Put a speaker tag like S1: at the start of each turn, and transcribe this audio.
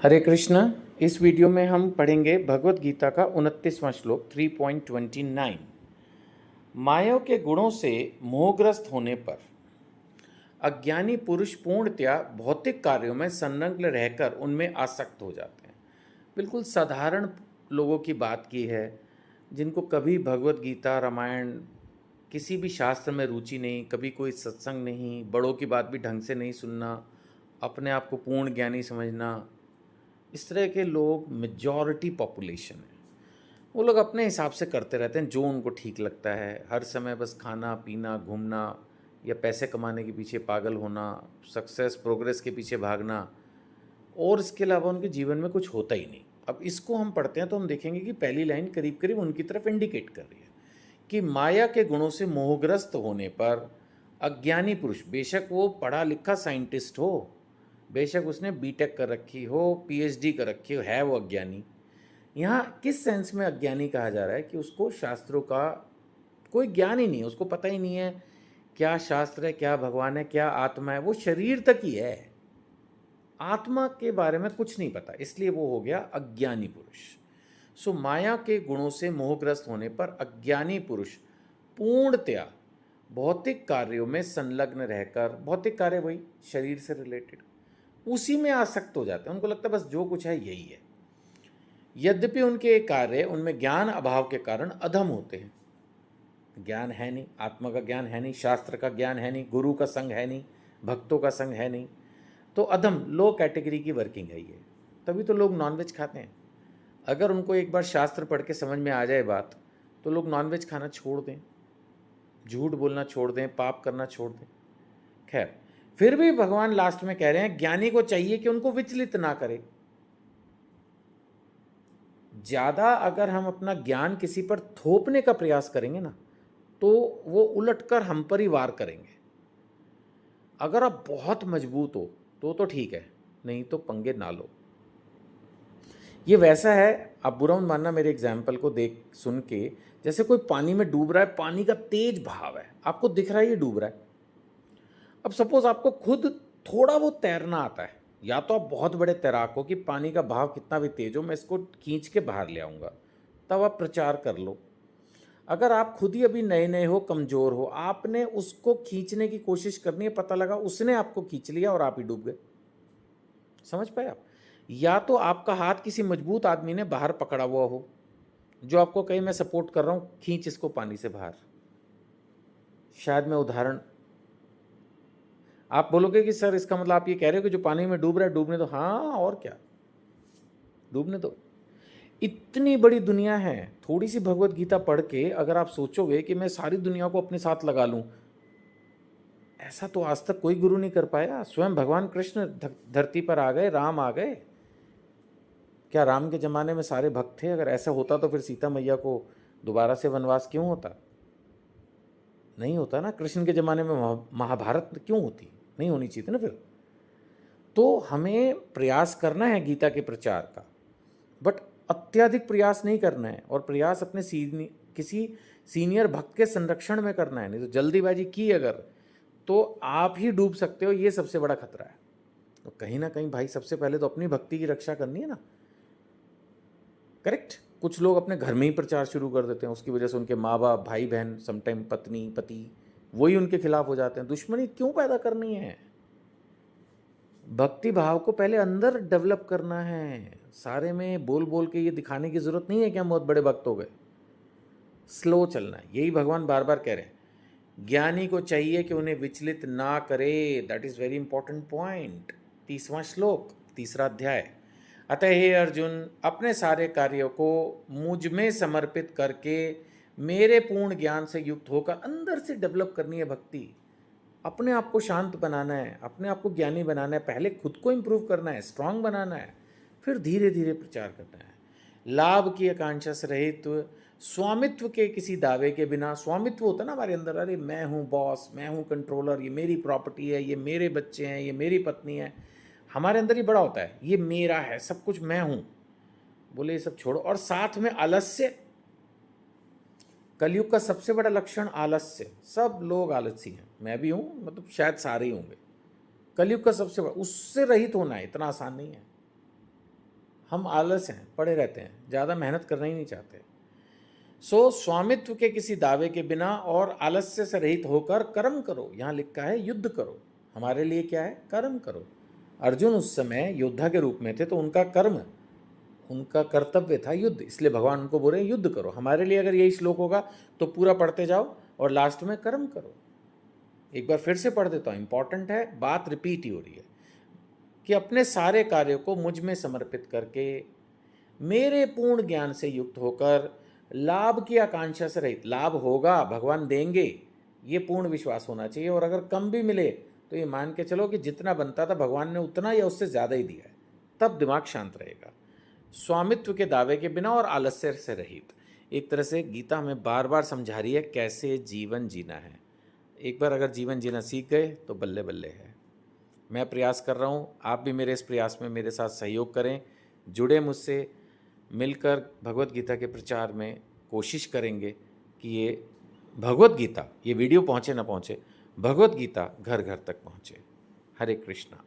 S1: हरे कृष्ण। इस वीडियो में हम पढ़ेंगे भगवत गीता का 29वां श्लोक 3.29। माया के गुणों से मोहग्रस्त होने पर अज्ञानी पुरुष पूर्णतया भौतिक कार्यों में संलग्न रहकर उनमें आसक्त हो जाते हैं। बिल्कुल साधारण लोगों की बात की है, जिनको कभी भगवत गीता, रामायण, किसी भी शास्त्र में रुचि नहीं, कभी कोई सत्संग नहीं, बड़ों की बात भी ढंग से नहीं सुनना, अपने आप को पूर्ण ज्ञानी समझना। इस तरह के लोग मेजॉरिटी पॉपुलेशन है। वो लोग अपने हिसाब से करते रहते हैं जो उनको ठीक लगता है। हर समय बस खाना पीना, घूमना या पैसे कमाने के पीछे पागल होना, सक्सेस प्रोग्रेस के पीछे भागना, और इसके अलावा उनके जीवन में कुछ होता ही नहीं। अब इसको हम पढ़ते हैं तो हम देखेंगे कि पहली लाइन करीब करीब उनकी तरफ इंडिकेट कर रही है कि माया के गुणों से मोहग्रस्त होने पर अज्ञानी पुरुष, बेशक वो पढ़ा लिखा साइंटिस्ट हो, बेशक उसने बीटेक कर रखी हो, पीएचडी कर रखी हो, है वो अज्ञानी। यहाँ किस सेंस में अज्ञानी कहा जा रहा है कि उसको शास्त्रों का कोई ज्ञान ही नहीं है, उसको पता ही नहीं है क्या शास्त्र है, क्या भगवान है, क्या आत्मा है। वो शरीर तक ही है, आत्मा के बारे में कुछ नहीं पता, इसलिए वो हो गया अज्ञानी पुरुष। सो माया के गुणों से मोहग्रस्त होने पर अज्ञानी पुरुष पूर्णतया भौतिक कार्यों में संलग्न रहकर, भौतिक कार्य वही शरीर से रिलेटेड, उसी में आसक्त हो जाते हैं। उनको लगता है बस जो कुछ है यही है। यद्यपि उनके कार्य उनमें ज्ञान अभाव के कारण अधम होते हैं। ज्ञान है नहीं, आत्मा का ज्ञान है नहीं, शास्त्र का ज्ञान है नहीं, गुरु का संग है नहीं, भक्तों का संग है नहीं, तो अधम लो कैटेगरी की वर्किंग है ये। तभी तो लोग नॉनवेज खाते हैं। अगर उनको एक बार शास्त्र पढ़ के समझ में आ जाए बात, तो लोग नॉनवेज खाना छोड़ दें, झूठ बोलना छोड़ दें, पाप करना छोड़ दें। खैर, फिर भी भगवान लास्ट में कह रहे हैं ज्ञानी को चाहिए कि उनको विचलित ना करे। ज़्यादा अगर हम अपना ज्ञान किसी पर थोपने का प्रयास करेंगे ना, तो वो उलटकर हम पर ही वार करेंगे। अगर आप बहुत मजबूत हो तो ठीक है, नहीं तो पंगे ना लो। ये वैसा है, आप बुरा मत मानना मेरे एग्जाम्पल को देख सुन के, जैसे कोई पानी में डूब रहा है, पानी का तेज बहाव है, आपको दिख रहा है ये डूब रहा है। अब सपोज आपको खुद थोड़ा बहुत तैरना आता है, या तो आप बहुत बड़े तैराक हो कि पानी का बहाव कितना भी तेज हो, मैं इसको खींच के बाहर ले आऊँगा, तब आप प्रचार कर लो। अगर आप खुद ही अभी नए नए हो, कमज़ोर हो, आपने उसको खींचने की कोशिश करनी है, पता लगा उसने आपको खींच लिया और आप ही डूब गए। समझ पाए आप? या तो आपका हाथ किसी मजबूत आदमी ने बाहर पकड़ा हुआ हो, जो आपको कहे मैं सपोर्ट कर रहा हूँ, खींच इसको पानी से बाहर। शायद मैं उदाहरण, आप बोलोगे कि सर इसका मतलब आप ये कह रहे हो कि जो पानी में डूब रहा है डूबने दो। हाँ, और क्या, डूबने दो। इतनी बड़ी दुनिया है, थोड़ी सी भगवत गीता पढ़ के अगर आप सोचोगे कि मैं सारी दुनिया को अपने साथ लगा लूं, ऐसा तो आज तक कोई गुरु नहीं कर पाया। स्वयं भगवान कृष्ण धरती पर आ गए, राम आ गए। क्या राम के ज़माने में सारे भक्त थे? अगर ऐसा होता तो फिर सीता मैया को दोबारा से वनवास क्यों होता? नहीं होता ना। कृष्ण के ज़माने में महाभारत क्यों होती? नहीं होनी चाहिए थी ना फिर। तो हमें प्रयास करना है गीता के प्रचार का, बट अत्यधिक प्रयास नहीं करना है, और प्रयास अपने किसी सीनियर भक्त के संरक्षण में करना है। नहीं तो जल्दीबाजी की अगर, तो आप ही डूब सकते हो, ये सबसे बड़ा खतरा है। तो कहीं ना कहीं भाई सबसे पहले तो अपनी भक्ति की रक्षा करनी है ना। करेक्ट। कुछ लोग अपने घर में ही प्रचार शुरू कर देते हैं, उसकी वजह से उनके माँ बाप, भाई बहन, समटाइम पत्नी पति, वही उनके खिलाफ हो जाते हैं। दुश्मनी क्यों पैदा करनी है? भक्ति भाव को पहले अंदर डेवलप करना है। सारे में बोल बोल के ये दिखाने की जरूरत नहीं है कि हम बहुत बड़े भक्त हो गए। स्लो चलना है, यही भगवान बार बार कह रहे हैं। ज्ञानी को चाहिए कि उन्हें विचलित ना करे। That is very important point. 30वां श्लोक, 3रा अध्याय। अतः हे अर्जुन, अपने सारे कार्यों को मुझ में समर्पित करके मेरे पूर्ण ज्ञान से युक्त होकर अंदर से डेवलप करनी है भक्ति। अपने आप को शांत बनाना है, अपने आप को ज्ञानी बनाना है, पहले खुद को इम्प्रूव करना है, स्ट्रांग बनाना है, फिर धीरे धीरे प्रचार करना है। लाभ की आकांक्षा से रहित, स्वामित्व के किसी दावे के बिना। स्वामित्व होता है ना हमारे अंदर, अरे मैं हूँ बॉस, मैं हूँ कंट्रोलर, ये मेरी प्रॉपर्टी है, ये मेरे बच्चे हैं, ये मेरी पत्नी है। हमारे अंदर ये बड़ा होता है, ये मेरा है, सब कुछ मैं हूँ। बोले ये सब छोड़ो। और साथ में आलस्य। कलयुग का सबसे बड़ा लक्षण आलस्य। सब लोग आलसी हैं, मैं भी हूँ, मतलब शायद सारे ही होंगे। कलयुग का सबसे बड़ा, उससे रहित होना है, इतना आसान नहीं है। हम आलस हैं, पड़े रहते हैं, ज़्यादा मेहनत करना ही नहीं चाहते। सो स्वामित्व के किसी दावे के बिना और आलस्य से रहित होकर कर्म करो। यहाँ लिखा है युद्ध करो, हमारे लिए क्या है? कर्म करो। अर्जुन उस समय योद्धा के रूप में थे, तो उनका कर्म, उनका कर्तव्य था युद्ध, इसलिए भगवान उनको बोल रहे युद्ध करो। हमारे लिए अगर यही श्लोक होगा तो पूरा पढ़ते जाओ और लास्ट में कर्म करो। एक बार फिर से पढ़ देता हूँ, इंपॉर्टेंट है, बात रिपीट ही हो रही है कि अपने सारे कार्यों को मुझ में समर्पित करके मेरे पूर्ण ज्ञान से युक्त होकर लाभ की आकांक्षा से रहित, लाभ होगा, भगवान देंगे, ये पूर्ण विश्वास होना चाहिए। और अगर कम भी मिले तो ये मान के चलो कि जितना बनता था भगवान ने उतना या उससे ज़्यादा ही दिया है, तब दिमाग शांत रहेगा। स्वामित्व के दावे के बिना और आलस्य से रहित। एक तरह से गीता हमें बार बार समझा रही है कैसे जीवन जीना है। एक बार अगर जीवन जीना सीख गए तो बल्ले बल्ले है। मैं प्रयास कर रहा हूँ, आप भी मेरे इस प्रयास में मेरे साथ सहयोग करें, जुड़े मुझसे, मिलकर भगवत गीता के प्रचार में कोशिश करेंगे कि ये भगवत गीता, ये वीडियो पहुँचे ना पहुँचे, भगवत गीता घर घर तक पहुँचे। हरे कृष्णा।